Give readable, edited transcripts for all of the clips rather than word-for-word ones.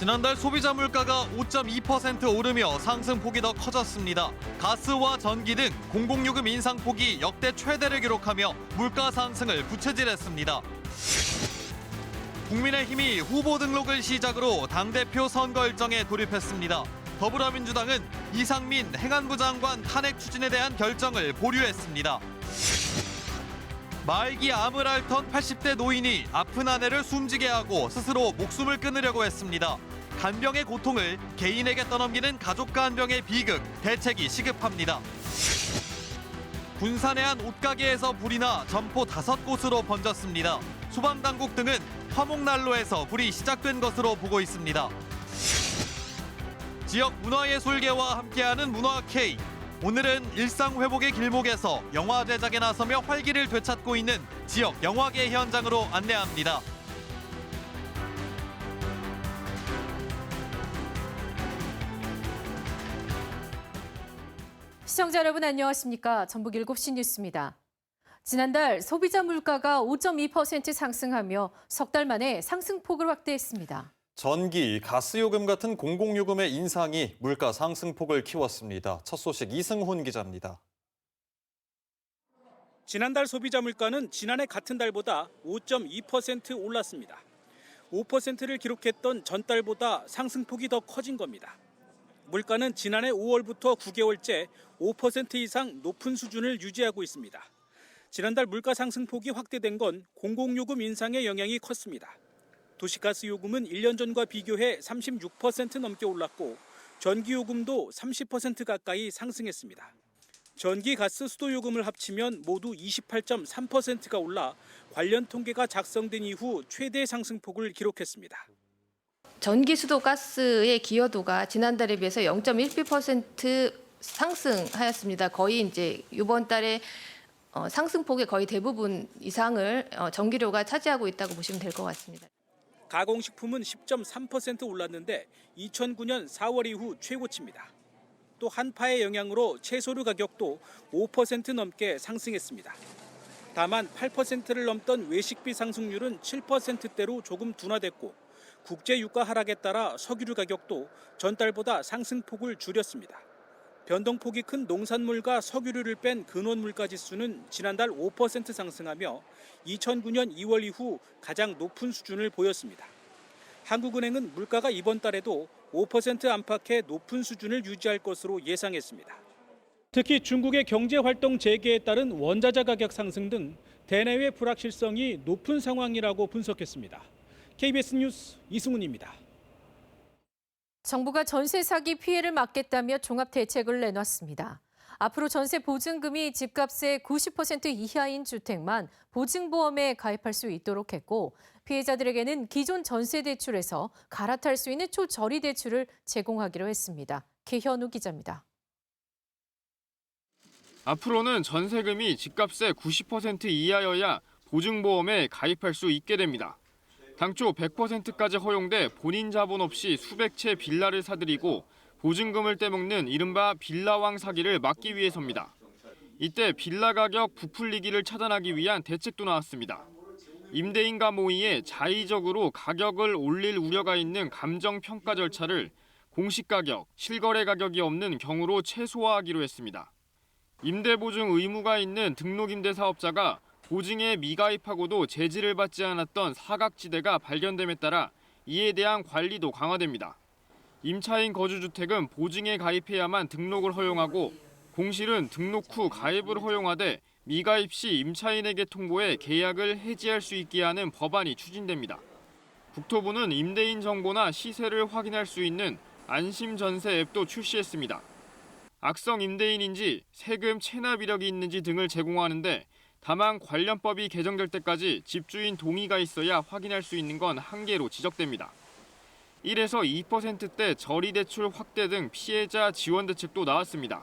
지난달 소비자 물가가 5.2% 오르며 상승폭이 더 커졌습니다. 가스와 전기 등 공공요금 인상폭이 역대 최대를 기록하며 물가 상승을 부채질했습니다. 국민의힘이 후보 등록을 시작으로 당대표 선거 일정에 돌입했습니다. 더불어민주당은 이상민 행안부 장관 탄핵 추진에 대한 결정을 보류했습니다. 말기 암을 앓던 80대 노인이 아픈 아내를 숨지게 하고 스스로 목숨을 끊으려고 했습니다. 간병의 고통을 개인에게 떠넘기는 가족 간병의 비극, 대책이 시급합니다. 군산의 한 옷가게에서 불이 나 점포 5곳으로 번졌습니다. 소방당국 등은 화목난로에서 불이 시작된 것으로 보고 있습니다. 지역 문화예술계와 함께하는 문화K. 오늘은 일상 회복의 길목에서 영화 제작에 나서며 활기를 되찾고 있는 지역 영화계 현장으로 안내합니다. 시청자 여러분 안녕하십니까? 전북 7시 뉴스입니다. 지난달 소비자 물가가 5.2% 상승하며 석 달 만에 상승폭을 확대했습니다. 전기, 가스요금 같은 공공요금의 인상이 물가 상승폭을 키웠습니다. 첫 소식 이승훈 기자입니다. 지난달 소비자 물가는 지난해 같은 달보다 5.2% 올랐습니다. 5%를 기록했던 전달보다 상승폭이 더 커진 겁니다. 물가는 지난해 5월부터 9개월째 5% 이상 높은 수준을 유지하고 있습니다. 지난달 물가 상승폭이 확대된 건 공공요금 인상의 영향이 컸습니다. 도시가스 요금은 1년 전과 비교해 36% 넘게 올랐고 전기요금도 30% 가까이 상승했습니다. 전기, 가스, 수도 요금을 합치면 모두 28.3%가 올라 관련 통계가 작성된 이후 최대 상승폭을 기록했습니다. 전기, 수도, 가스의 기여도가 지난달에 비해서 0.1% 상승하였습니다. 거의 이제 이번 달에 상승폭의 거의 대부분 이상을 전기료가 차지하고 있다고 보시면 될 것 같습니다. 가공식품은 10.3% 올랐는데 2009년 4월 이후 최고치입니다. 또 한파의 영향으로 채소류 가격도 5% 넘게 상승했습니다. 다만 8%를 넘던 외식비 상승률은 7%대로 조금 둔화됐고 국제 유가 하락에 따라 석유류 가격도 전달보다 상승폭을 줄였습니다. 변동폭이 큰 농산물과 석유류를 뺀 근원물가 지수는 지난달 5% 상승하며 2009년 2월 이후 가장 높은 수준을 보였습니다. 한국은행은 물가가 이번 달에도 5% 안팎의 높은 수준을 유지할 것으로 예상했습니다. 특히 중국의 경제활동 재개에 따른 원자재 가격 상승 등 대내외 불확실성이 높은 상황이라고 분석했습니다. KBS 뉴스 이승훈입니다. 정부가 전세 사기 피해를 막겠다며 종합 대책을 내놨습니다. 앞으로 전세 보증금이 집값의 90% 이하인 주택만 보증보험에 가입할 수 있도록 했고 피해자들에게는 기존 전세 대출에서 갈아탈 수 있는 초저리 대출을 제공하기로 했습니다. 계현우 기자입니다. 앞으로는 전세금이 집값의 90% 이하여야 보증보험에 가입할 수 있게 됩니다. 당초 100%까지 허용돼 본인 자본 없이 수백 채 빌라를 사들이고 보증금을 떼먹는 이른바 빌라왕 사기를 막기 위해서입니다. 이때 빌라 가격 부풀리기를 차단하기 위한 대책도 나왔습니다. 임대인과 모의에 자의적으로 가격을 올릴 우려가 있는 감정평가 절차를 공시가격, 실거래 가격이 없는 경우로 최소화하기로 했습니다. 임대보증 의무가 있는 등록임대사업자가 보증에 미가입하고도 제지를 받지 않았던 사각지대가 발견됨에 따라 이에 대한 관리도 강화됩니다. 임차인 거주주택은 보증에 가입해야만 등록을 허용하고 공실은 등록 후 가입을 허용하되 미가입 시 임차인에게 통보해 계약을 해지할 수 있게 하는 법안이 추진됩니다. 국토부는 임대인 정보나 시세를 확인할 수 있는 안심전세 앱도 출시했습니다. 악성 임대인인지 세금 체납 이력이 있는지 등을 제공하는데 다만 관련법이 개정될 때까지 집주인 동의가 있어야 확인할 수 있는 건 한계로 지적됩니다. 1에서 2%대 저리대출 확대 등 피해자 지원 대책도 나왔습니다.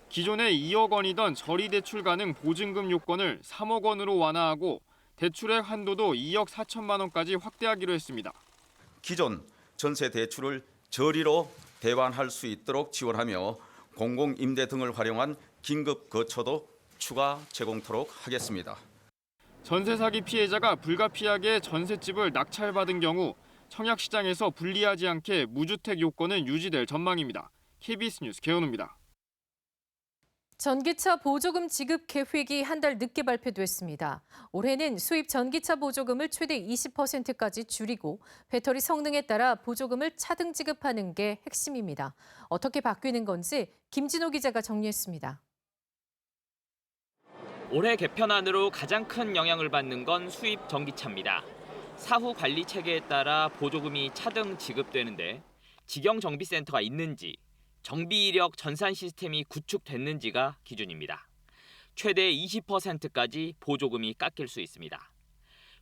기존에 2억 원이던 저리대출 가능 보증금 요건을 3억 원으로 완화하고 대출액 한도도 2억 4천만 원까지 확대하기로 했습니다. 기존 전세 대출을 저리로 대환할 수 있도록 지원하며 공공임대 등을 활용한 긴급 거처도 추가 제공토록 하겠습니다. 전세 사기 피해자가 불가피하게 전셋집을 낙찰받은 경우 청약시장에서 불리하지 않게 무주택 요건은 유지될 전망입니다. KBS 뉴스 개헌우입니다. 전기차 보조금 지급 계획이 한 달 늦게 발표됐습니다. 올해는 수입 전기차 보조금을 최대 20%까지 줄이고 배터리 성능에 따라 보조금을 차등 지급하는 게 핵심입니다. 어떻게 바뀌는 건지 김진호 기자가 정리했습니다. 올해 개편안으로 가장 큰 영향을 받는 건 수입 전기차입니다. 사후 관리 체계에 따라 보조금이 차등 지급되는데 직영정비센터가 있는지, 정비 이력 전산 시스템이 구축됐는지가 기준입니다. 최대 20%까지 보조금이 깎일 수 있습니다.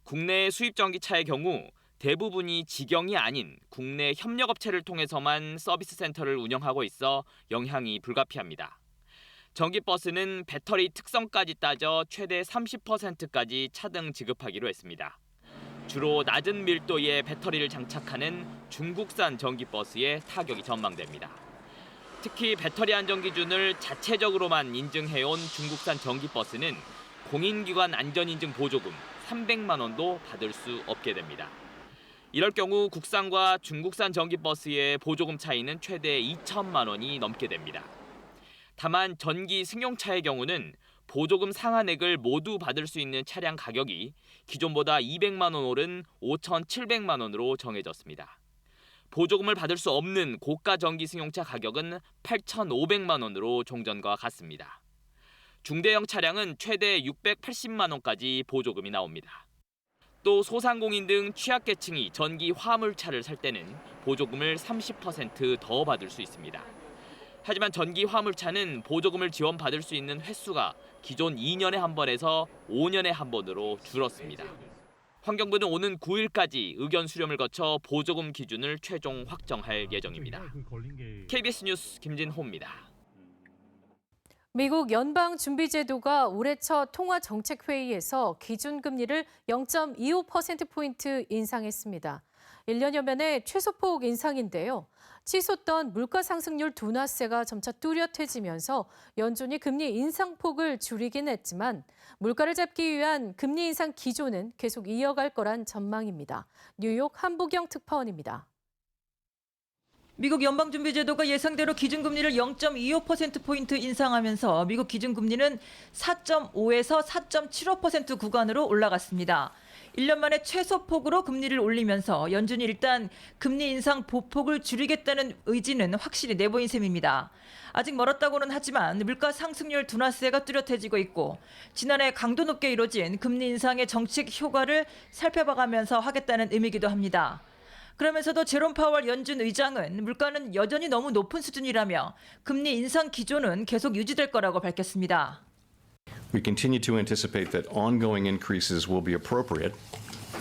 국내 수입 전기차의 경우 대부분이 직영이 아닌 국내 협력업체를 통해서만 서비스 센터를 운영하고 있어 영향이 불가피합니다. 전기버스는 배터리 특성까지 따져 최대 30%까지 차등 지급하기로 했습니다. 주로 낮은 밀도의 배터리를 장착하는 중국산 전기버스에 타격이 전망됩니다. 특히 배터리 안전 기준을 자체적으로만 인증해온 중국산 전기버스는 공인기관 안전인증 보조금 300만 원도 받을 수 없게 됩니다. 이럴 경우 국산과 중국산 전기버스의 보조금 차이는 최대 2천만 원이 넘게 됩니다. 다만 전기 승용차의 경우는 보조금 상한액을 모두 받을 수 있는 차량 가격이 기존보다 200만 원 오른 5,700만 원으로 정해졌습니다. 보조금을 받을 수 없는 고가 전기 승용차 가격은 8,500만 원으로 종전과 같습니다. 중대형 차량은 최대 680만 원까지 보조금이 나옵니다. 또 소상공인 등 취약계층이 전기 화물차를 살 때는 보조금을 30% 더 받을 수 있습니다. 하지만 전기 화물차는 보조금을 지원받을 수 있는 횟수가 기존 2년에 한 번에서 5년에 한 번으로 줄었습니다. 환경부는 오는 9일까지 의견 수렴을 거쳐 보조금 기준을 최종 확정할 예정입니다. KBS 뉴스 김진호입니다. 미국 연방준비제도가 올해 첫 통화정책회의에서 기준금리를 0.25%포인트 인상했습니다. 1년여 만에 최소폭 인상인데요. 치솟던 물가상승률 둔화세가 점차 뚜렷해지면서 연준이 금리 인상폭을 줄이긴 했지만 물가를 잡기 위한 금리 인상 기조는 계속 이어갈 거란 전망입니다. 뉴욕 한부경 특파원입니다. 미국 연방준비제도가 예상대로 기준금리를 0.25%포인트 인상하면서 미국 기준금리는 4.5에서 4.75% 구간으로 올라갔습니다. 1년 만에 최소폭으로 금리를 올리면서 연준이 일단 금리 인상 보폭을 줄이겠다는 의지는 확실히 내보인 셈입니다. 아직 멀었다고는 하지만 물가 상승률 둔화세가 뚜렷해지고 있고 지난해 강도 높게 이뤄진 금리 인상의 정책 효과를 살펴봐가면서 하겠다는 의미이기도 합니다. 그러면서도 제롬 파월 연준 의장은 물가는 여전히 너무 높은 수준이라며 금리 인상 기조는 계속 유지될 거라고 밝혔습니다. We continue to anticipate that ongoing increases will be appropriate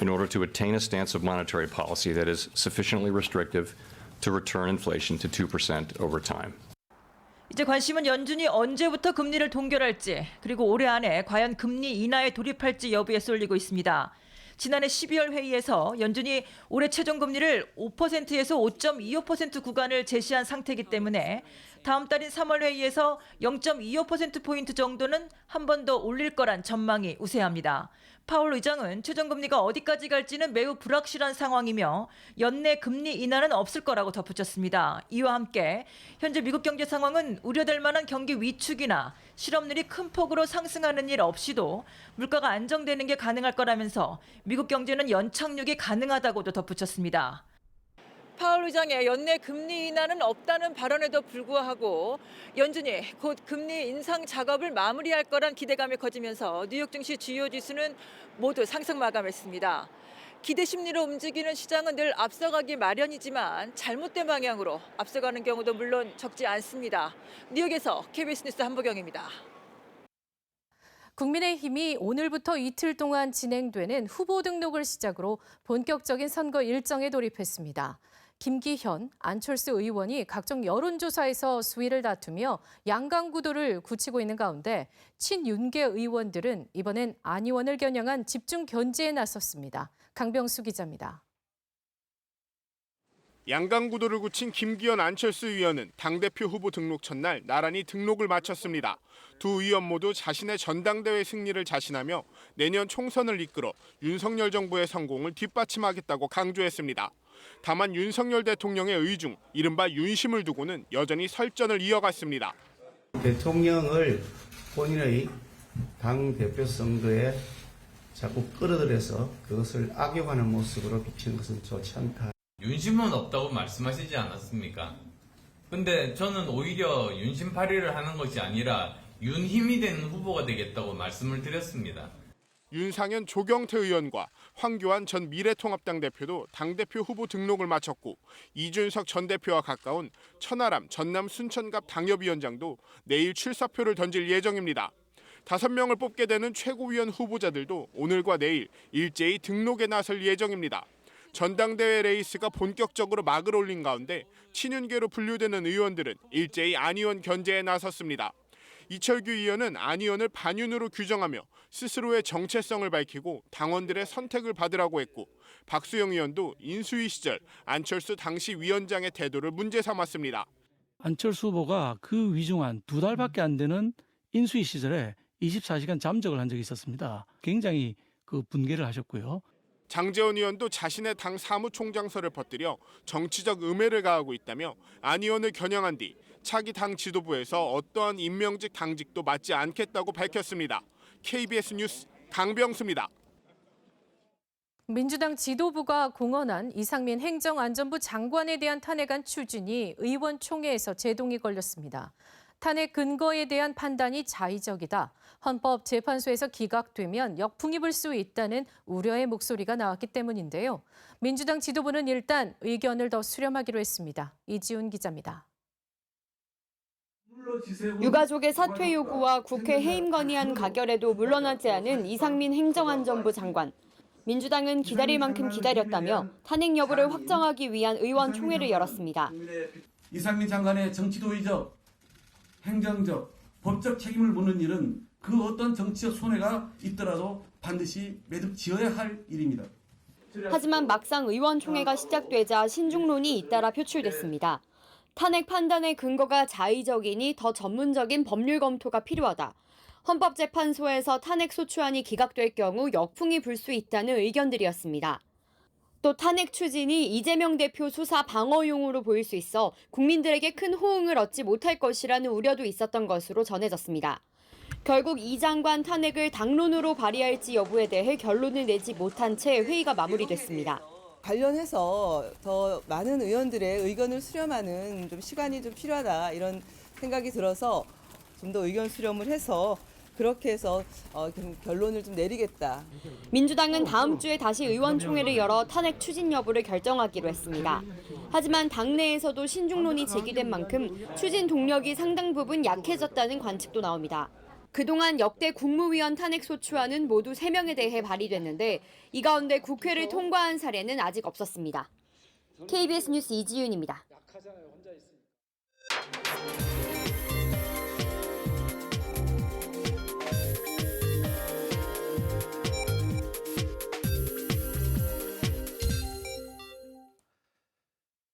in order to attain a stance of monetary policy that is sufficiently restrictive to return inflation to 2% over time. 이제 관심은 연준이 언제부터 금리를 동결할지 그리고 올해 안에 과연 금리 인하에 돌입할지 여부에 쏠리고 있습니다. 지난해 12월 회의에서 연준이 올해 최종금리를 5%에서 5.25% 구간을 제시한 상태이기 때문에 다음 달인 3월 회의에서 0.25%포인트 정도는 한 번 더 올릴 거란 전망이 우세합니다. 파월 의장은 최종금리가 어디까지 갈지는 매우 불확실한 상황이며 연내 금리 인하는 없을 거라고 덧붙였습니다. 이와 함께 현재 미국 경제 상황은 우려될 만한 경기 위축이나 실업률이 큰 폭으로 상승하는 일 없이도 물가가 안정되는 게 가능할 거라면서 미국 경제는 연착륙이 가능하다고도 덧붙였습니다. 파월 의장의 연내 금리 인하는 없다는 발언에도 불구하고 연준이 곧 금리 인상 작업을 마무리할 거란 기대감이 커지면서 뉴욕 증시 주요 지수는 모두 상승 마감했습니다. 기대 심리로 움직이는 시장은 늘 앞서가기 마련이지만 잘못된 방향으로 앞서가는 경우도 물론 적지 않습니다. 뉴욕에서 KBS 뉴스 한부경입니다. 국민의힘이 오늘부터 이틀 동안 진행되는 후보 등록을 시작으로 본격적인 선거 일정에 돌입했습니다. 김기현, 안철수 의원이 각종 여론조사에서 수위를 다투며 양강 구도를 굳히고 있는 가운데 친윤계 의원들은 이번엔 안 의원을 겨냥한 집중 견제에 나섰습니다. 강병수 기자입니다. 양강구도를 굳힌 김기현 안철수 의원은 당대표 후보 등록 첫날 나란히 등록을 마쳤습니다. 두 의원 모두 자신의 전당대회 승리를 자신하며 내년 총선을 이끌어 윤석열 정부의 성공을 뒷받침하겠다고 강조했습니다. 다만 윤석열 대통령의 의중, 이른바 윤심을 두고는 여전히 설전을 이어갔습니다. 대통령을 본인의 당대표 선거에 자꾸 끌어들여서 그것을 악용하는 모습으로 비치는 것은 좋지 않다. 윤심은 없다고 말씀하시지 않았습니까? 근데 저는 오히려 윤심 발휘를 하는 것이 아니라 윤힘이 되는 후보가 되겠다고 말씀을 드렸습니다. 윤상현 조경태 의원과 황교안 전 미래통합당 대표도 당대표 후보 등록을 마쳤고 이준석 전 대표와 가까운 천하람 전남 순천갑 당협위원장도 내일 출사표를 던질 예정입니다. 5명을 뽑게 되는 최고위원 후보자들도 오늘과 내일 일제히 등록에 나설 예정입니다. 전당대회 레이스가 본격적으로 막을 올린 가운데 친윤계로 분류되는 의원들은 일제히 안 의원 견제에 나섰습니다. 이철규 의원은 안 의원을 반윤으로 규정하며 스스로의 정체성을 밝히고 당원들의 선택을 받으라고 했고 박수영 의원도 인수위 시절 안철수 당시 위원장의 태도를 문제 삼았습니다. 안철수 후보가 그 위중한 2달밖에 안 되는 인수위 시절에 24시간 잠적을 한 적이 있었습니다. 굉장히 분개를 하셨고요. 장제원 의원도 자신의 당 사무총장설을 퍼뜨려 정치적 음해를 가하고 있다며 안 의원을 겨냥한 뒤 차기 당 지도부에서 어떠한 임명직 당직도 맡지 않겠다고 밝혔습니다. KBS 뉴스 강병수입니다. 민주당 지도부가 공언한 이상민 행정안전부 장관에 대한 탄핵안 추진이 의원총회에서 제동이 걸렸습니다. 탄핵 근거에 대한 판단이 자의적이다. 헌법재판소에서 기각되면 역풍이 불 수 있다는 우려의 목소리가 나왔기 때문인데요. 민주당 지도부는 일단 의견을 더 수렴하기로 했습니다. 이지훈 기자입니다. 유가족의 사퇴 요구와 국회 해임 건의안 가결에도 물러나지 않은 이상민 행정안전부 장관. 민주당은 기다릴 만큼 기다렸다며 탄핵 여부를 확정하기 위한 의원총회를 열었습니다. 이상민 장관의 정치도의적, 행정적, 법적 책임을 묻는 일은 그 어떤 정치적 손해가 있더라도 반드시 매듭 지어야 할 일입니다. 하지만 막상 의원총회가 시작되자 신중론이 잇따라 표출됐습니다. 탄핵 판단의 근거가 자의적이니 더 전문적인 법률 검토가 필요하다. 헌법재판소에서 탄핵 소추안이 기각될 경우 역풍이 불 수 있다는 의견들이었습니다. 또 탄핵 추진이 이재명 대표 수사 방어용으로 보일 수 있어 국민들에게 큰 호응을 얻지 못할 것이라는 우려도 있었던 것으로 전해졌습니다. 결국 이 장관 탄핵을 당론으로 발의할지 여부에 대해 결론을 내지 못한 채 회의가 마무리됐습니다. 관련해서 더 많은 의원들의 의견을 수렴하는 좀 시간이 좀 필요하다 이런 생각이 들어서 좀 더 의견 수렴을 해서 그렇게 해서 결론을 좀 내리겠다. 민주당은 다음 주에 다시 의원총회를 열어 탄핵 추진 여부를 결정하기로 했습니다. 하지만 당내에서도 신중론이 제기된 만큼 추진 동력이 상당 부분 약해졌다는 관측도 나옵니다. 그동안 역대 국무위원 탄핵 소추안은 모두 3명에 대해 발의됐는데 이 가운데 국회를 통과한 사례는 아직 없었습니다. KBS 뉴스 이지윤입니다.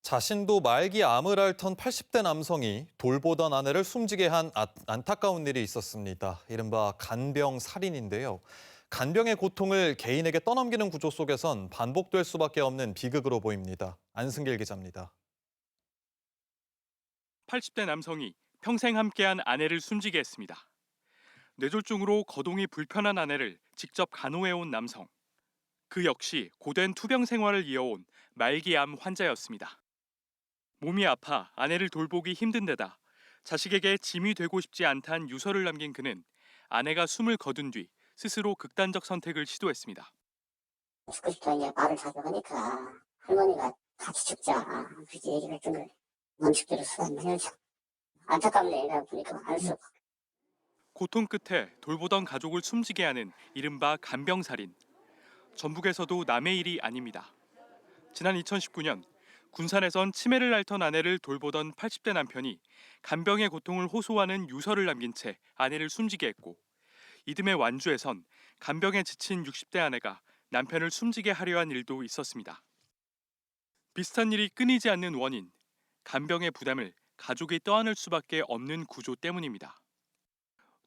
자신도 말기 암을 앓던 80대 남성이 돌보던 아내를 숨지게 한 안타까운 일이 있었습니다. 이른바 간병 살인인데요. 간병의 고통을 개인에게 떠넘기는 구조 속에선 반복될 수밖에 없는 비극으로 보입니다. 안승길 기자입니다. 80대 남성이 평생 함께한 아내를 숨지게 했습니다. 뇌졸중으로 거동이 불편한 아내를 직접 간호해온 남성. 그 역시 고된 투병 생활을 이어온 말기암 환자였습니다. 몸이 아파 아내를 돌보기 힘든 데다 자식에게 짐이 되고 싶지 않다는 유서를 남긴 그는 아내가 숨을 거둔 뒤 스스로 극단적 선택을 시도했습니다. 죽고 싶다 이제 말을 자주 하니까 할머니가 같이 죽자 그렇게 얘기를 했던 원칙대로 수단을 해야죠. 안타깝네 내가 보니까 알 수 없고. 고통 끝에 돌보던 가족을 숨지게 하는 이른바 간병살인. 전북에서도 남의 일이 아닙니다. 지난 2019년 군산에선 치매를 앓던 아내를 돌보던 80대 남편이 간병의 고통을 호소하는 유서를 남긴 채 아내를 숨지게 했고 이듬해 완주에선 간병에 지친 60대 아내가 남편을 숨지게 하려 한 일도 있었습니다. 비슷한 일이 끊이지 않는 원인, 간병의 부담을 가족이 떠안을 수밖에 없는 구조 때문입니다.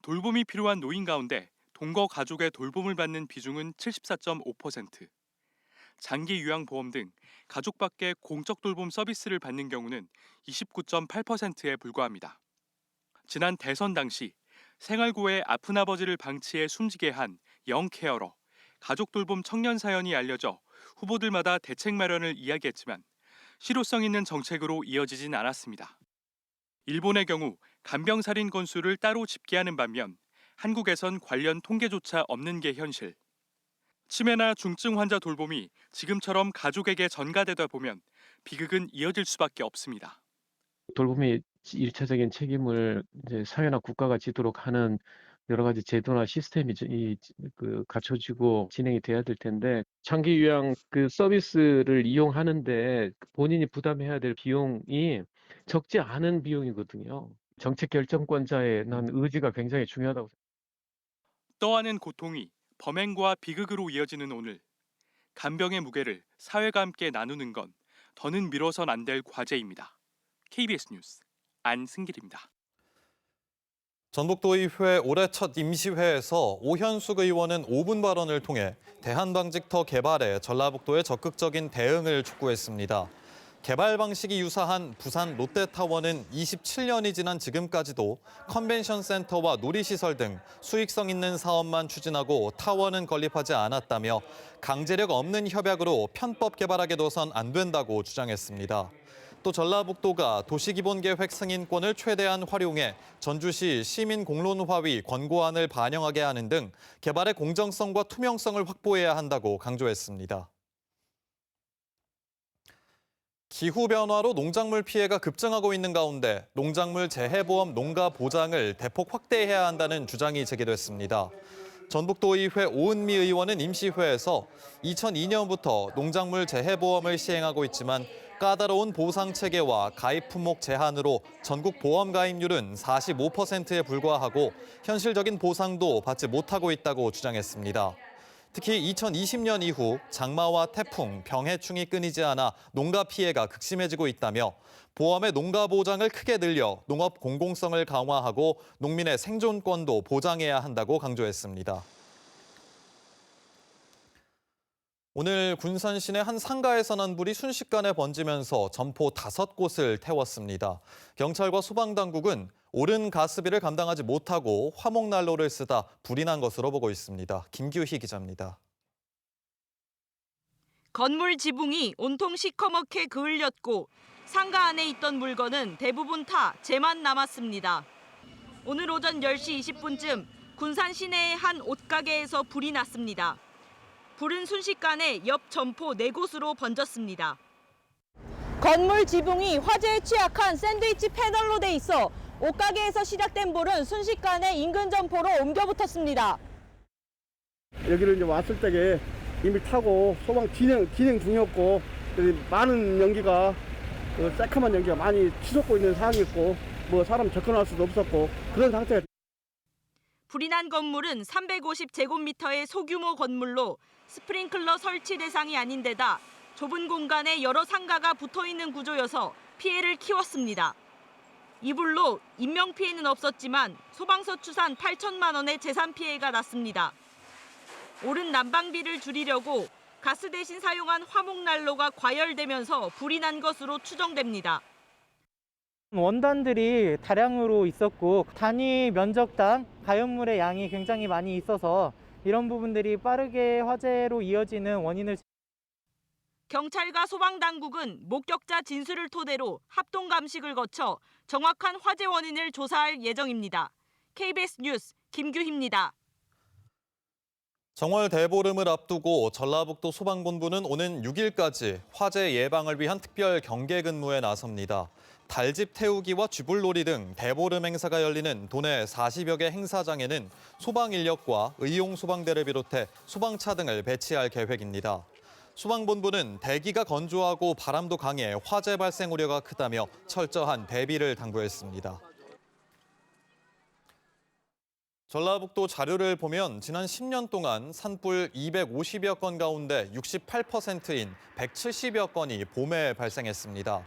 돌봄이 필요한 노인 가운데 동거 가족의 돌봄을 받는 비중은 74.5%. 장기 요양보험 등 가족 밖의 공적 돌봄 서비스를 받는 경우는 29.8%에 불과합니다. 지난 대선 당시 생활고에 아픈 아버지를 방치해 숨지게 한 영케어러, 가족 돌봄 청년 사연이 알려져 후보들마다 대책 마련을 이야기했지만 실효성 있는 정책으로 이어지진 않았습니다. 일본의 경우 간병살인 건수를 따로 집계하는 반면 한국에선 관련 통계조차 없는 게 현실. 치매나 중증 환자 돌봄이 지금처럼 가족에게 전가되다 보면 비극은 이어질 수밖에 없습니다. 돌봄의 일차적인 책임을 이제 사회나 국가가 지도록 하는 여러 가지 제도나 시스템이 갖춰지고 진행이 돼야 될 텐데 장기 요양 그 서비스를 이용하는데 본인이 부담해야 될 비용이 적지 않은 비용이거든요. 정책 결정권자의 난 의지가 굉장히 중요하다고 생각합니다. 떠안은 고통이 범행과 비극으로 이어지는 오늘, 간병의 무게를 사회가 함께 나누는 건 더는 미뤄선 안 될 과제입니다. KBS 뉴스 안승길입니다. 전북도의회 올해 첫 임시회에서 오현숙 의원은 5분 발언을 통해 대한방직터 개발에 전라북도의 적극적인 대응을 촉구했습니다. 개발 방식이 유사한 부산 롯데타워는 27년이 지난 지금까지도 컨벤션 센터와 놀이시설 등 수익성 있는 사업만 추진하고 타워는 건립하지 않았다며 강제력 없는 협약으로 편법 개발하게 둬선 안 된다고 주장했습니다. 또 전라북도가 도시기본계획 승인권을 최대한 활용해 전주시 시민공론화위 권고안을 반영하게 하는 등 개발의 공정성과 투명성을 확보해야 한다고 강조했습니다. 기후변화로 농작물 피해가 급증하고 있는 가운데 농작물 재해보험 농가 보장을 대폭 확대해야 한다는 주장이 제기됐습니다. 전북도의회 오은미 의원은 임시회에서 2002년부터 농작물 재해보험을 시행하고 있지만 까다로운 보상 체계와 가입 품목 제한으로 전국 보험 가입률은 45%에 불과하고 현실적인 보상도 받지 못하고 있다고 주장했습니다. 특히 2020년 이후 장마와 태풍, 병해충이 끊이지 않아 농가 피해가 극심해지고 있다며 보험의 농가 보장을 크게 늘려 농업 공공성을 강화하고 농민의 생존권도 보장해야 한다고 강조했습니다. 오늘 군산 시내 한 상가에서 난 불이 순식간에 번지면서 점포 5곳을 태웠습니다. 경찰과 소방당국은 오른 가스비를 감당하지 못하고 화목난로를 쓰다 불이 난 것으로 보고 있습니다. 김규희 기자입니다. 건물 지붕이 온통 시커멓게 그을렸고 상가 안에 있던 물건은 대부분 타 재만 남았습니다. 오늘 오전 10시 20분쯤 군산 시내의 한 옷가게에서 불이 났습니다. 불은 순식간에 옆 점포 4곳으로 번졌습니다. 건물 지붕이 화재에 취약한 샌드위치 패널로 돼 있어 옷가게에서 시작된 불은 순식간에 인근 점포로 옮겨붙었습니다. 여기를 이제 왔을 때에 이미 타고 소방 진행 중이었고 많은 연기가 새카만 연기가 많이 치솟고 있는 상황이었고 뭐 사람 접근할 수도 없었고 그런 상태가. 불이 난 건물은 350제곱미터의 소규모 건물로 스프링클러 설치 대상이 아닌 데다 좁은 공간에 여러 상가가 붙어있는 구조여서 피해를 키웠습니다. 이 불로 인명피해는 없었지만 소방서 추산 8천만 원의 재산 피해가 났습니다. 오른 난방비를 줄이려고 가스 대신 사용한 화목난로가 과열되면서 불이 난 것으로 추정됩니다. 원단들이 다량으로 있었고 단위 면적당 가연물의 양이 굉장히 많이 있어서 이런 부분들이 빠르게 화재로 이어지는 원인을. 경찰과 소방당국은 목격자 진술을 토대로 합동 감식을 거쳐 정확한 화재 원인을 조사할 예정입니다. KBS 뉴스 김규희입니다. 정월 대보름을 앞두고 전라북도 소방본부는 오는 6일까지 화재 예방을 위한 특별 경계 근무에 나섭니다. 달집 태우기와 쥐불놀이 등 대보름 행사가 열리는 도내 40여 개 행사장에는 소방 인력과 의용 소방대를 비롯해 소방차 등을 배치할 계획입니다. 소방본부는 대기가 건조하고 바람도 강해 화재 발생 우려가 크다며 철저한 대비를 당부했습니다. 전라북도 자료를 보면 지난 10년 동안 산불 250여 건 가운데 68%인 170여 건이 봄에 발생했습니다.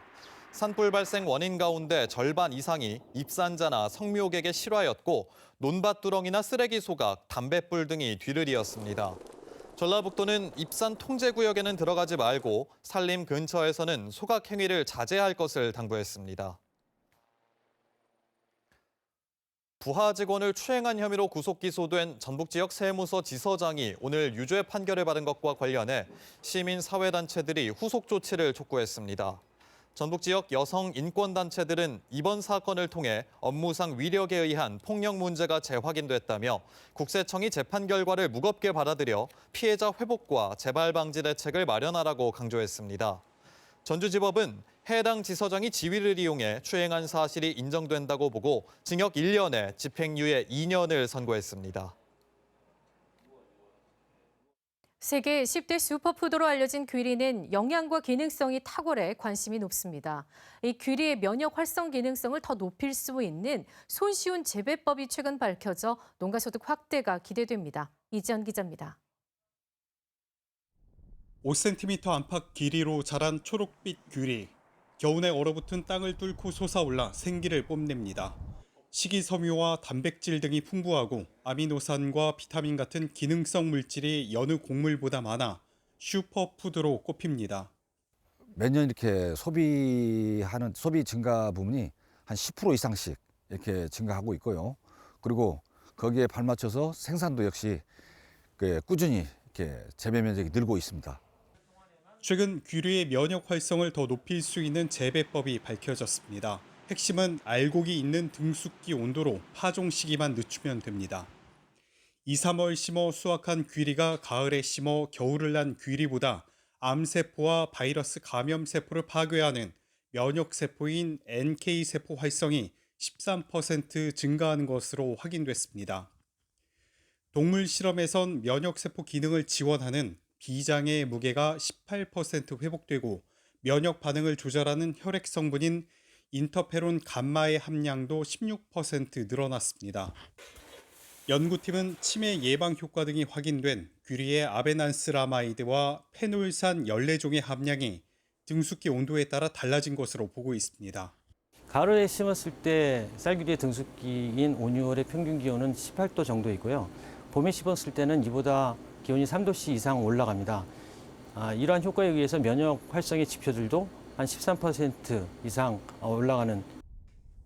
산불 발생 원인 가운데 절반 이상이 입산자나 성묘객의 실화였고 논밭두렁이나 쓰레기 소각, 담뱃불 등이 뒤를 이었습니다. 전라북도는 입산 통제구역에는 들어가지 말고 산림 근처에서는 소각 행위를 자제할 것을 당부했습니다. 부하 직원을 추행한 혐의로 구속 기소된 전북 지역 세무서 지서장이 오늘 유죄 판결을 받은 것과 관련해 시민사회단체들이 후속 조치를 촉구했습니다. 전북 지역 여성 인권단체들은 이번 사건을 통해 업무상 위력에 의한 폭력 문제가 재확인됐다며 국세청이 재판 결과를 무겁게 받아들여 피해자 회복과 재발 방지 대책을 마련하라고 강조했습니다. 전주지법은 해당 지서장이 지위를 이용해 추행한 사실이 인정된다고 보고 징역 1년에 집행유예 2년을 선고했습니다. 세계 10대 슈퍼푸드로 알려진 귀리는 영양과 기능성이 탁월해 관심이 높습니다. 이 귀리의 면역 활성 기능성을 더 높일 수 있는 손쉬운 재배법이 최근 밝혀져 농가소득 확대가 기대됩니다. 이지연 기자입니다. 5cm 안팎 길이로 자란 초록빛 귀리. 겨우내 얼어붙은 땅을 뚫고 솟아올라 생기를 뽐냅니다. 식이섬유와 단백질 등이 풍부하고 아미노산과 비타민 같은 기능성 물질이 여느 곡물보다 많아 슈퍼푸드로 꼽힙니다. 매년 이렇게 소비 증가 부분이 한 10% 이상씩 이렇게 증가하고 있고요. 그리고 거기에 발맞춰서 생산도 역시 꾸준히 이렇게 재배 면적이 늘고 있습니다. 최근 귀리의 면역 활성을 더 높일 수 있는 재배법이 밝혀졌습니다. 핵심은 알곡이 있는 등숙기 온도로 파종 시기만 늦추면 됩니다. 2, 3월 심어 수확한 귀리가 가을에 심어 겨울을 난 귀리보다 암세포와 바이러스 감염세포를 파괴하는 면역세포인 NK세포 활성이 13% 증가하는 것으로 확인됐습니다. 동물 실험에선 면역세포 기능을 지원하는 비장의 무게가 18% 회복되고 면역 반응을 조절하는 혈액 성분인 인터페론 감마의 함량도 16% 늘어났습니다. 연구팀은 치매 예방 효과 등이 확인된 귀리의 아베난스라마이드와 페놀산 14종의 함량이 등숙기 온도에 따라 달라진 것으로 보고 있습니다. 가을에 심었을 때 쌀귀리의 등숙기인 5, 6월의 평균 기온은 18도 정도이고요. 봄에 심었을 때는 이보다 기온이 3도씨 이상 올라갑니다. 이러한 효과에 의해서 면역 활성의 지표들도 한 13% 이상 올라가는.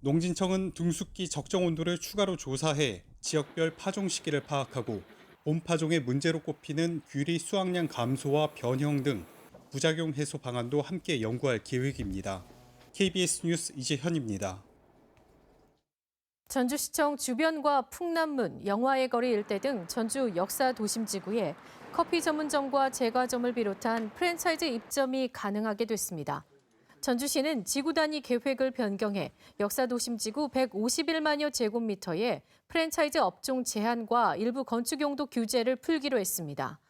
농진청은 등숙기 적정 온도를 추가로 조사해 지역별 파종 시기를 파악하고 봄 파종의 문제로 꼽히는 귀리 수확량 감소와 변형 등 부작용 해소 방안도 함께 연구할 계획입니다. KBS 뉴스 이재현입니다. 전주시청 주변과 풍남문, 영화의 거리 일대 등 전주 역사 도심지구에 커피 전문점과 제과점을 비롯한 프랜차이즈 입점이 가능하게 됐습니다. 전주시는 지구 단위 계획을 변경해 역사 도심지구 151만여 제곱미터에 프랜차이즈 업종 제한과 일부 건축 용도 규제를 풀기로 했습니다.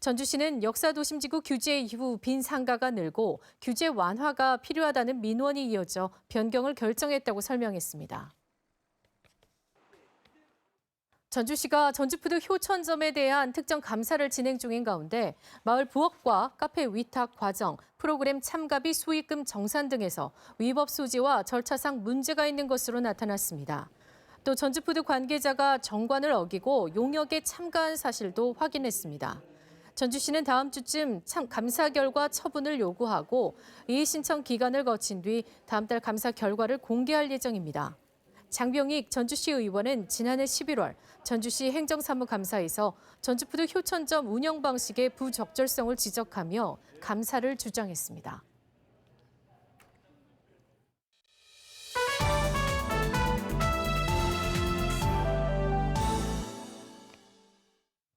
전주시는 역사 도심지구 규제 이후 빈 상가가 늘고 규제 완화가 필요하다는 민원이 이어져 변경을 결정했다고 설명했습니다. 전주시가 전주푸드 효천점에 대한 특정 감사를 진행 중인 가운데 마을 부엌과 카페 위탁 과정, 프로그램 참가비 수익금 정산 등에서 위법 소지와 절차상 문제가 있는 것으로 나타났습니다. 또 전주푸드 관계자가 정관을 어기고 용역에 참가한 사실도 확인했습니다. 전주시는 다음 주쯤 감사 결과 처분을 요구하고 이의 신청 기간을 거친 뒤 다음 달 감사 결과를 공개할 예정입니다. 장병익 전주시 의원은 지난해 11월 전주시 행정사무감사에서 전주푸드 효천점 운영 방식의 부적절성을 지적하며 감사를 주장했습니다.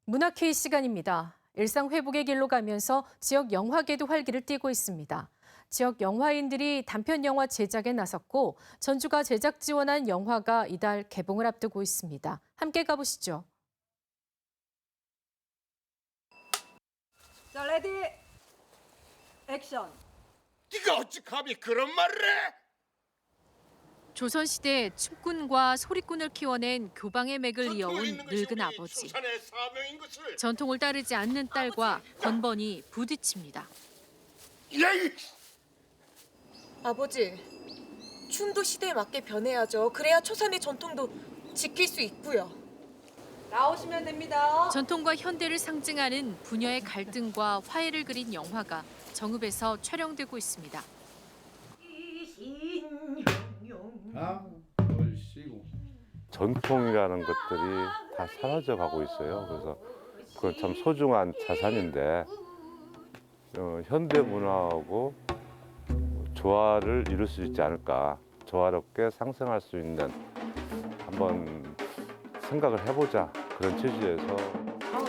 문화 K 시간입니다. 일상 회복의 길로 가면서 지역 영화계도 활기를 띠고 있습니다. 지역 영화인들이 단편 영화 제작에 나섰고 전주가 제작 지원한 영화가 이달 개봉을 앞두고 있습니다. 함께 가보시죠. 자, 레디, 액션. 네가 어찌 감히 그런 말을 해? 조선시대 춤꾼과 소리꾼을 키워낸 교방의 맥을 이어온 늙은 아버지. 전통을 따르지 않는 딸과 번번이 부딪힙니다. 아버지, 춤도 시대에 맞게 변해야죠. 그래야 초산의 전통도 지킬 수 있고요. 나오시면 됩니다. 전통과 현대를 상징하는 부녀의 갈등과 화해를 그린 영화가 정읍에서 촬영되고 있습니다. 전통이라는 것들이 다 사라져가고 있어요. 그래서 그건 참 소중한 자산인데 현대 문화하고 조화를 이룰 수 있지 않을까, 조화롭게 상생할 수 있는 한번 생각을 해보자, 그런 취지에서.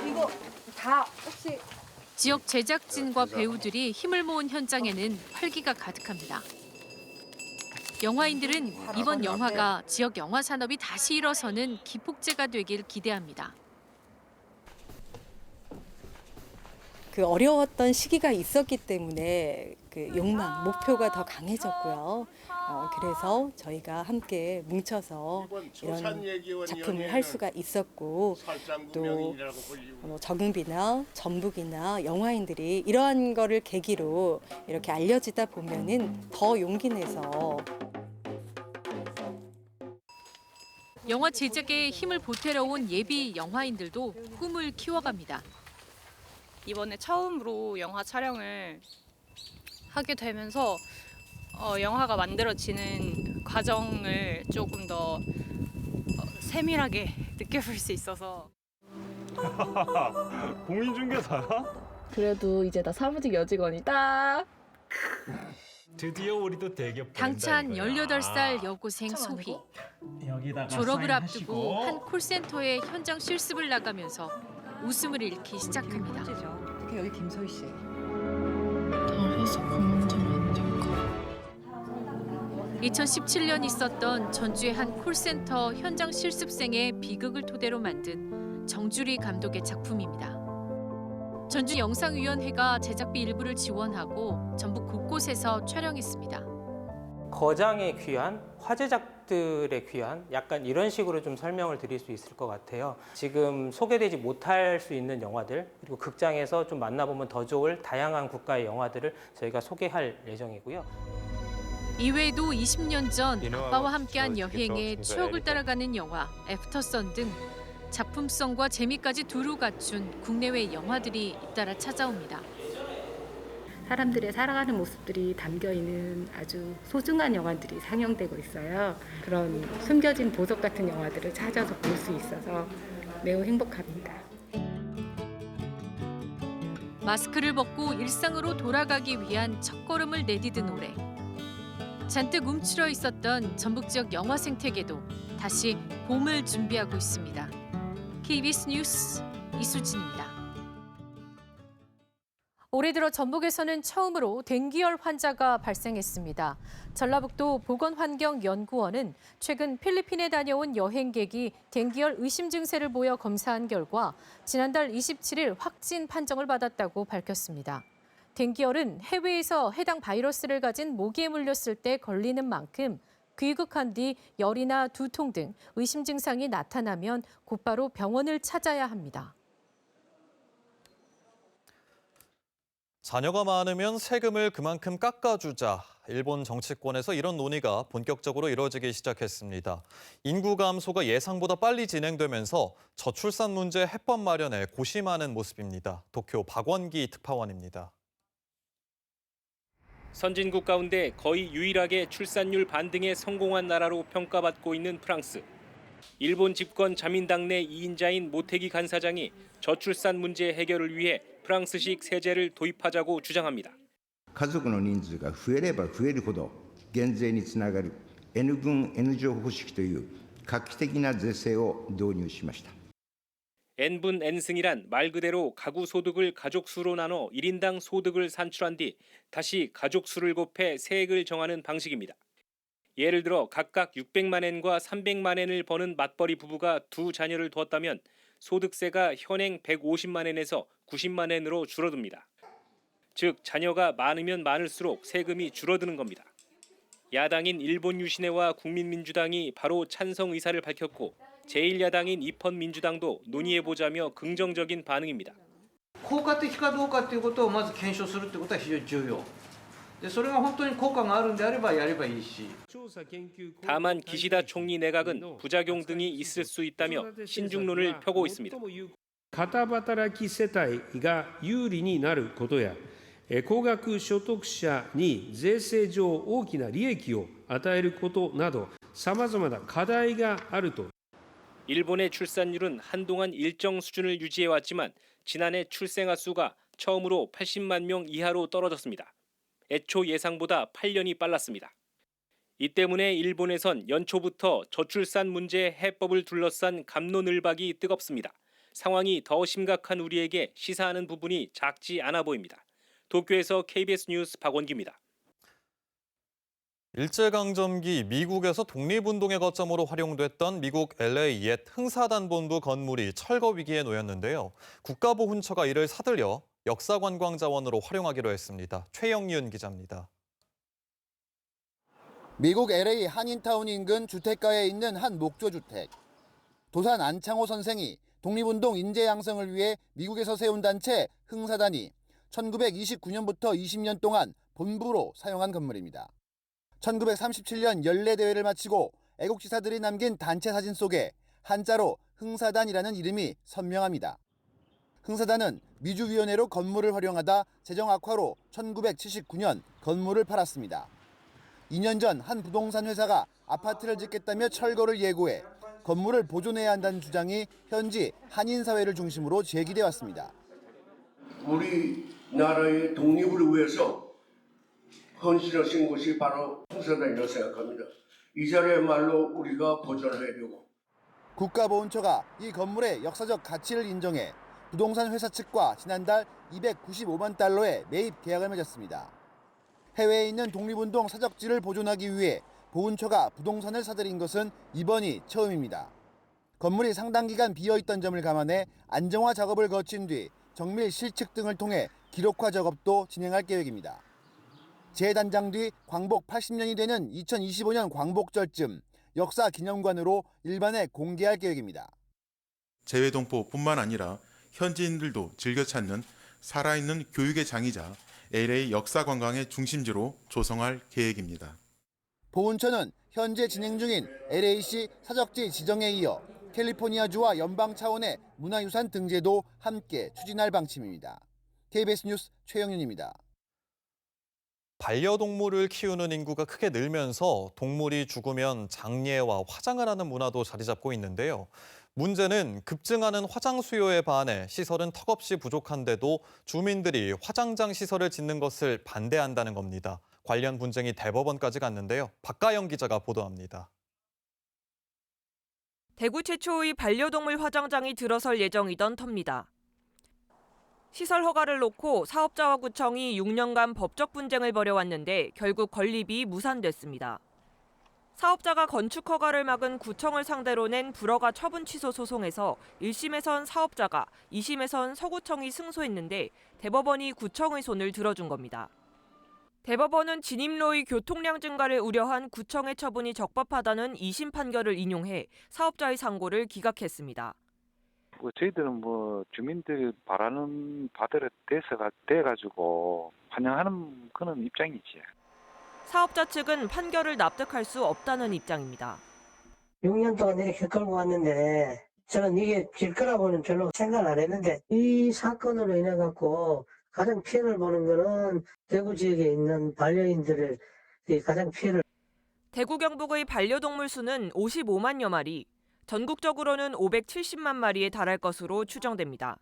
이거 다 혹시 지역 제작진과 배우들이 힘을 모은 현장에는 활기가 가득합니다. 영화인들은 이번 영화가 지역 영화 산업이 다시 일어서는 기폭제가 되길 기대합니다. 그 어려웠던 시기가 있었기 때문에 그 욕망, 목표가 더 강해졌고요. 그래서 저희가 함께 뭉쳐서 이런 작품을 할 수가 있었고, 또 정읍이나 전북이나 영화인들이 이러한 거를 계기로 이렇게 알려지다 보면은 더 용기 내서 영화 제작에 힘을 보태러 온 예비 영화인들도 꿈을 키워갑니다. 이번에 처음으로 영화 촬영을 하게 되면서 영화가 만들어지는 과정을 조금 더 세밀하게 느껴볼 수 있어서. 공인중개사야? 그래도 이제 나 사무직 여직원이다. 드디어 우리도 대기업 당찬 18살 여고생 소희. 졸업을 앞두고 한 콜센터의 현장 실습을 나가면서 웃음을 잃기 시작합니다. 특히 여기 김소희 씨. 회사 그만두면 안 될까? 2017년 있었던 전주의 한 콜센터 현장 실습생의 비극을 토대로 만든 정주리 감독의 작품입니다. 전주 영상위원회가 제작비 일부를 지원하고 전북 곳곳에서 촬영했습니다. 거장의 귀환, 화제작들의 귀환, 약간 이런 식으로 좀 설명을 드릴 수 있을 것 같아요. 지금 소개되지 못할 수 있는 영화들, 그리고 극장에서 좀 만나보면 더 좋을 다양한 국가의 영화들을 저희가 소개할 예정이고요. 이외에도 20년 전 아빠와 함께한 여행에 추억을 따라가는 영화, 애프터선 등 작품성과 재미까지 두루 갖춘 국내외 영화들이 잇따라 찾아옵니다. 사람들의 살아가는 모습들이 담겨있는 아주 소중한 영화들이 상영되고 있어요. 그런 숨겨진 보석 같은 영화들을 찾아서 볼 수 있어서 매우 행복합니다. 마스크를 벗고 일상으로 돌아가기 위한 첫걸음을 내디딘 올해. 잔뜩 움츠러 있었던 전북 지역 영화 생태계도 다시 봄을 준비하고 있습니다. KBS 뉴스 이수진입니다. 올해 들어 전북에서는 처음으로 댕기열 환자가 발생했습니다. 전라북도 보건환경연구원은 최근 필리핀에 다녀온 여행객이 댕기열 의심 증세를 보여 검사한 결과 지난달 27일 확진 판정을 받았다고 밝혔습니다. 댕기열은 해외에서 해당 바이러스를 가진 모기에 물렸을 때 걸리는 만큼 귀국한 뒤 열이나 두통 등 의심 증상이 나타나면 곧바로 병원을 찾아야 합니다. 자녀가 많으면 세금을 그만큼 깎아주자. 일본 정치권에서 이런 논의가 본격적으로 이뤄지기 시작했습니다. 인구 감소가 예상보다 빨리 진행되면서 저출산 문제 해법 마련에 고심하는 모습입니다. 도쿄 박원기 특파원입니다. 선진국 가운데 거의 유일하게 출산율 반등에 성공한 나라로 평가받고 있는 프랑스. 일본 집권 자민당 내 2인자인 모테기 간사장이 저출산 문제 해결을 위해 프랑스식 세제를 도입하자고 주장합니다. 家族の人数が増えれば増えるほど減税につながる N分 N乗方式という画期的な税制を導入しました。 N분 N승이란 말 그대로 가구 소득을 가족 수로 나눠 1인당 소득을 산출한 뒤 다시 가족 수를 곱해 세액을 정하는 방식입니다. 예를 들어 각각 600만 엔과 300만 엔을 버는 맞벌이 부부가 두 자녀를 두었다면 소득세가 현행 150만 엔에서 90만 엔으로 줄어듭니다. 즉 자녀가 많으면 많을수록 세금이 줄어드는 겁니다. 야당인 일본 유신회와 국민민주당이 바로 찬성 의사를 밝혔고 제1야당인 입헌민주당도 논의해보자며 긍정적인 반응입니다. 効果的かどうかということをまず検証するということは非常に重要。でそれが本当に効果があるんであればやればいいし。 다만 기시다 총리 내각은 부작용 등이 있을 수 있다며 신중론을 펴고 있습니다. 片働き世帯が有利になることや、高額所得者に税制上大きな利益を与えることなど、さまざまな課題があると。 일본의 출산율은 한동안 일정 수준을 유지해왔지만 지난해 출생아 수가 처음으로 80만 명 이하로 떨어졌습니다. 애초 예상보다 8년이 빨랐습니다. 이 때문에 일본에선 연초부터 저출산 문제 해법을 둘러싼 갑론을박이 뜨겁습니다. 상황이 더 심각한 우리에게 시사하는 부분이 작지 않아 보입니다. 도쿄에서 KBS 뉴스 박원기입니다. 일제강점기 미국에서 독립운동의 거점으로 활용됐던 미국 LA 옛 흥사단 본부 건물이 철거 위기에 놓였는데요. 국가보훈처가 이를 사들여 역사관광자원으로 활용하기로 했습니다. 최영윤 기자입니다. 미국 LA 한인타운 인근 주택가에 있는 한 목조주택. 도산 안창호 선생이 독립운동 인재 양성을 위해 미국에서 세운 단체 흥사단이 1929년부터 20년 동안 본부로 사용한 건물입니다. 1937년 연례대회를 마치고 애국지사들이 남긴 단체 사진 속에 한자로 흥사단이라는 이름이 선명합니다. 흥사단은 미주위원회로 건물을 활용하다 재정 악화로 1979년 건물을 팔았습니다. 2년 전 한 부동산 회사가 아파트를 짓겠다며 철거를 예고해 건물을 보존해야 한다는 주장이 현지 한인사회를 중심으로 제기돼 왔습니다. 우리나라의 독립을 위해서 헌신하신 곳이 바로 흥사단이라고 생각합니다. 이 자리야말로 우리가 보존해야 되고. 국가보훈처가 이 건물의 역사적 가치를 인정해 부동산 회사 측과 지난달 295만 달러의 매입 계약을 맺었습니다. 해외에 있는 독립운동 사적지를 보존하기 위해 보훈처가 부동산을 사들인 것은 이번이 처음입니다. 건물이 상당 기간 비어있던 점을 감안해 안정화 작업을 거친 뒤 정밀 실측 등을 통해 기록화 작업도 진행할 계획입니다. 재단장 뒤 광복 80년이 되는 2025년 광복절쯤 역사기념관으로 일반에 공개할 계획입니다. 재외동포뿐만 아니라 현지인들도 즐겨 찾는 살아있는 교육의 장이자 LA 역사관광의 중심지로 조성할 계획입니다. 보훈처는 현재 진행 중인 LA시 사적지 지정에 이어 캘리포니아주와 연방 차원의 문화유산 등재도 함께 추진할 방침입니다. KBS 뉴스 최영윤입니다. 반려동물을 키우는 인구가 크게 늘면서 동물이 죽으면 장례와 화장을 하는 문화도 자리 잡고 있는데요. 문제는 급증하는 화장 수요에 반해 시설은 턱없이 부족한데도 주민들이 화장장 시설을 짓는 것을 반대한다는 겁니다. 관련 분쟁이 대법원까지 갔는데요. 박가영 기자가 보도합니다. 대구 최초의 반려동물 화장장이 들어설 예정이던 터입니다. 시설 허가를 놓고 사업자와 구청이 6년간 법적 분쟁을 벌여왔는데 결국 건립이 무산됐습니다. 사업자가 건축 허가를 막은 구청을 상대로 낸 불허가 처분 취소 소송에서 1심에선 사업자가, 2심에선 서구청이 승소했는데 대법원이 구청의 손을 들어준 겁니다. 대법원은 진입로의 교통량 증가를 우려한 구청의 처분이 적법하다는 2심 판결을 인용해 사업자의 상고를 기각했습니다. 저희들은 주민들 바라는 바대로 돼가지고 환영하는 그런 입장이지. 사업자 측은 판결을 납득할 수 없다는 입장입니다. 6년 동안 이렇게 끌고 왔는데 저는 이게 질 거라고는 별로 생각 안 했는데 이 사건으로 인해 갖고 가장 피해를 보는 거는 대구 지역에 있는 반려인들을 가장 피해를. 대구 경북의 반려동물 수는 55만여 마리, 전국적으로는 570만 마리에 달할 것으로 추정됩니다.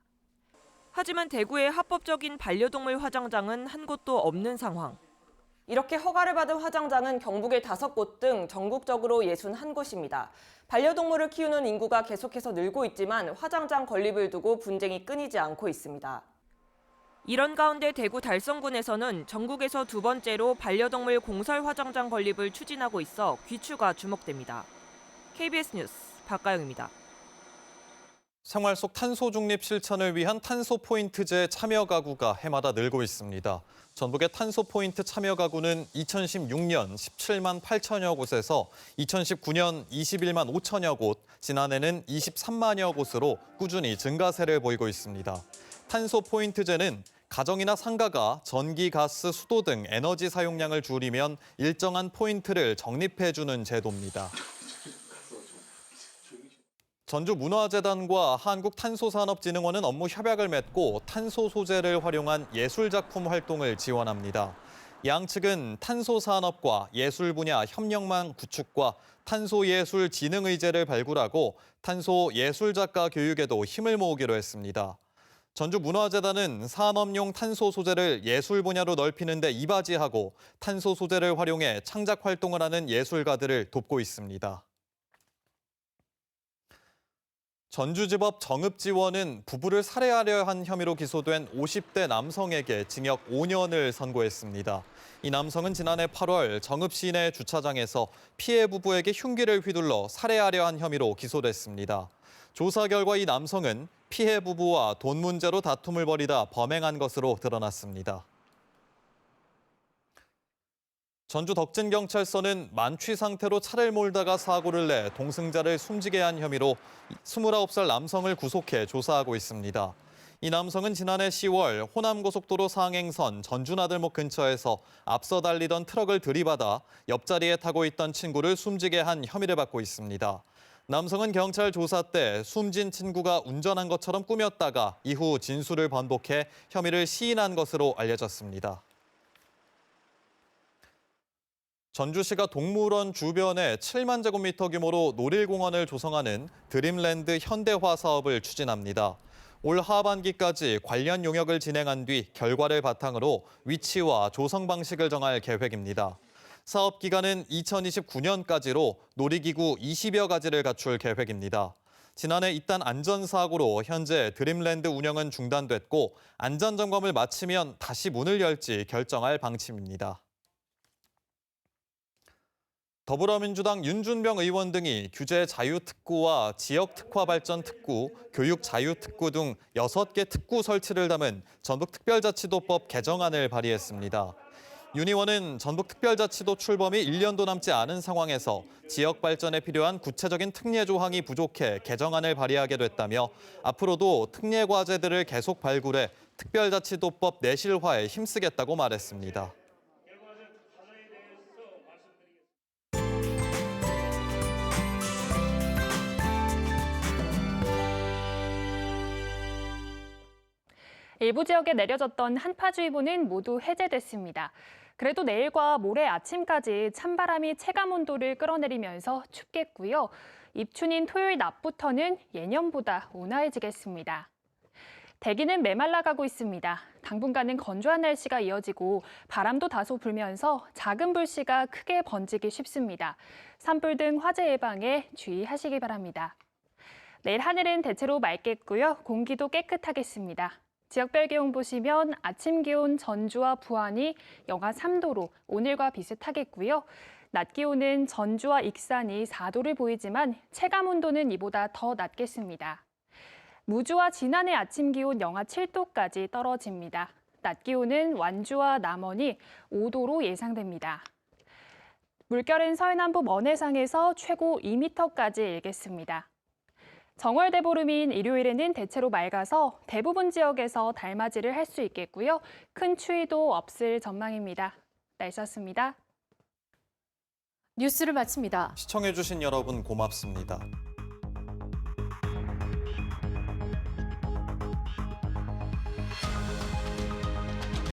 하지만 대구의 합법적인 반려동물 화장장은 한 곳도 없는 상황. 이렇게 허가를 받은 화장장은 경북의 5곳 등 전국적으로 61곳입니다. 반려동물을 키우는 인구가 계속해서 늘고 있지만 화장장 건립을 두고 분쟁이 끊이지 않고 있습니다. 이런 가운데 대구 달성군에서는 전국에서 두 번째로 반려동물 공설 화장장 건립을 추진하고 있어 귀추가 주목됩니다. KBS 뉴스 박가영입니다. 생활 속 탄소 중립 실천을 위한 탄소 포인트제 참여 가구가 해마다 늘고 있습니다. 전북의 탄소 포인트 참여 가구는 2016년 17만 8천여 곳에서 2019년 21만 5천여 곳, 지난해는 23만여 곳으로 꾸준히 증가세를 보이고 있습니다. 탄소 포인트제는 가정이나 상가가 전기, 가스, 수도 등 에너지 사용량을 줄이면 일정한 포인트를 적립해주는 제도입니다. 전주문화재단과 한국탄소산업진흥원은 업무 협약을 맺고 탄소 소재를 활용한 예술작품 활동을 지원합니다. 양측은 탄소산업과 예술 분야 협력망 구축과 탄소예술진흥의제를 발굴하고 탄소예술작가 교육에도 힘을 모으기로 했습니다. 전주문화재단은 산업용 탄소 소재를 예술 분야로 넓히는 데 이바지하고 탄소 소재를 활용해 창작 활동을 하는 예술가들을 돕고 있습니다. 전주지법 정읍지원은 부부를 살해하려 한 혐의로 기소된 50대 남성에게 징역 5년을 선고했습니다. 이 남성은 지난해 8월 정읍 시내 주차장에서 피해 부부에게 흉기를 휘둘러 살해하려 한 혐의로 기소됐습니다. 조사 결과 이 남성은 피해 부부와 돈 문제로 다툼을 벌이다 범행한 것으로 드러났습니다. 전주 덕진경찰서는 만취 상태로 차를 몰다가 사고를 내 동승자를 숨지게 한 혐의로 29살 남성을 구속해 조사하고 있습니다. 이 남성은 지난해 10월 호남고속도로 상행선 전주나들목 근처에서 앞서 달리던 트럭을 들이받아 옆자리에 타고 있던 친구를 숨지게 한 혐의를 받고 있습니다. 남성은 경찰 조사 때 숨진 친구가 운전한 것처럼 꾸몄다가 이후 진술을 번복해 혐의를 시인한 것으로 알려졌습니다. 전주시가 동물원 주변에 7만 제곱미터 규모로 놀이공원을 조성하는 드림랜드 현대화 사업을 추진합니다. 올 하반기까지 관련 용역을 진행한 뒤 결과를 바탕으로 위치와 조성 방식을 정할 계획입니다. 사업 기간은 2029년까지로 놀이기구 20여 가지를 갖출 계획입니다. 지난해 잇단 안전사고로 현재 드림랜드 운영은 중단됐고 안전점검을 마치면 다시 문을 열지 결정할 방침입니다. 더불어민주당 윤준병 의원 등이 규제 자유특구와 지역특화발전특구, 교육자유특구 등 6개 특구 설치를 담은 전북특별자치도법 개정안을 발의했습니다. 윤 의원은 전북특별자치도 출범이 1년도 남지 않은 상황에서 지역 발전에 필요한 구체적인 특례 조항이 부족해 개정안을 발의하게 됐다며 앞으로도 특례 과제들을 계속 발굴해 특별자치도법 내실화에 힘쓰겠다고 말했습니다. 일부 지역에 내려졌던 한파주의보는 모두 해제됐습니다. 그래도 내일과 모레 아침까지 찬바람이 체감온도를 끌어내리면서 춥겠고요. 입춘인 토요일 낮부터는 예년보다 온화해지겠습니다. 대기는 메말라가고 있습니다. 당분간은 건조한 날씨가 이어지고 바람도 다소 불면서 작은 불씨가 크게 번지기 쉽습니다. 산불 등 화재 예방에 주의하시기 바랍니다. 내일 하늘은 대체로 맑겠고요. 공기도 깨끗하겠습니다. 지역별 기온 보시면 아침 기온 전주와 부안이 영하 3도로 오늘과 비슷하겠고요. 낮 기온은 전주와 익산이 4도를 보이지만 체감 온도는 이보다 더 낮겠습니다. 무주와 진안의 아침 기온 영하 7도까지 떨어집니다. 낮 기온은 완주와 남원이 5도로 예상됩니다. 물결은 서해남부 먼해상에서 최고 2m까지 일겠습니다. 정월대보름인 일요일에는 대체로 맑아서 대부분 지역에서 달맞이를 할 수 있겠고요. 큰 추위도 없을 전망입니다. 날씨였습니다. 뉴스를 마칩니다. 시청해주신 여러분 고맙습니다.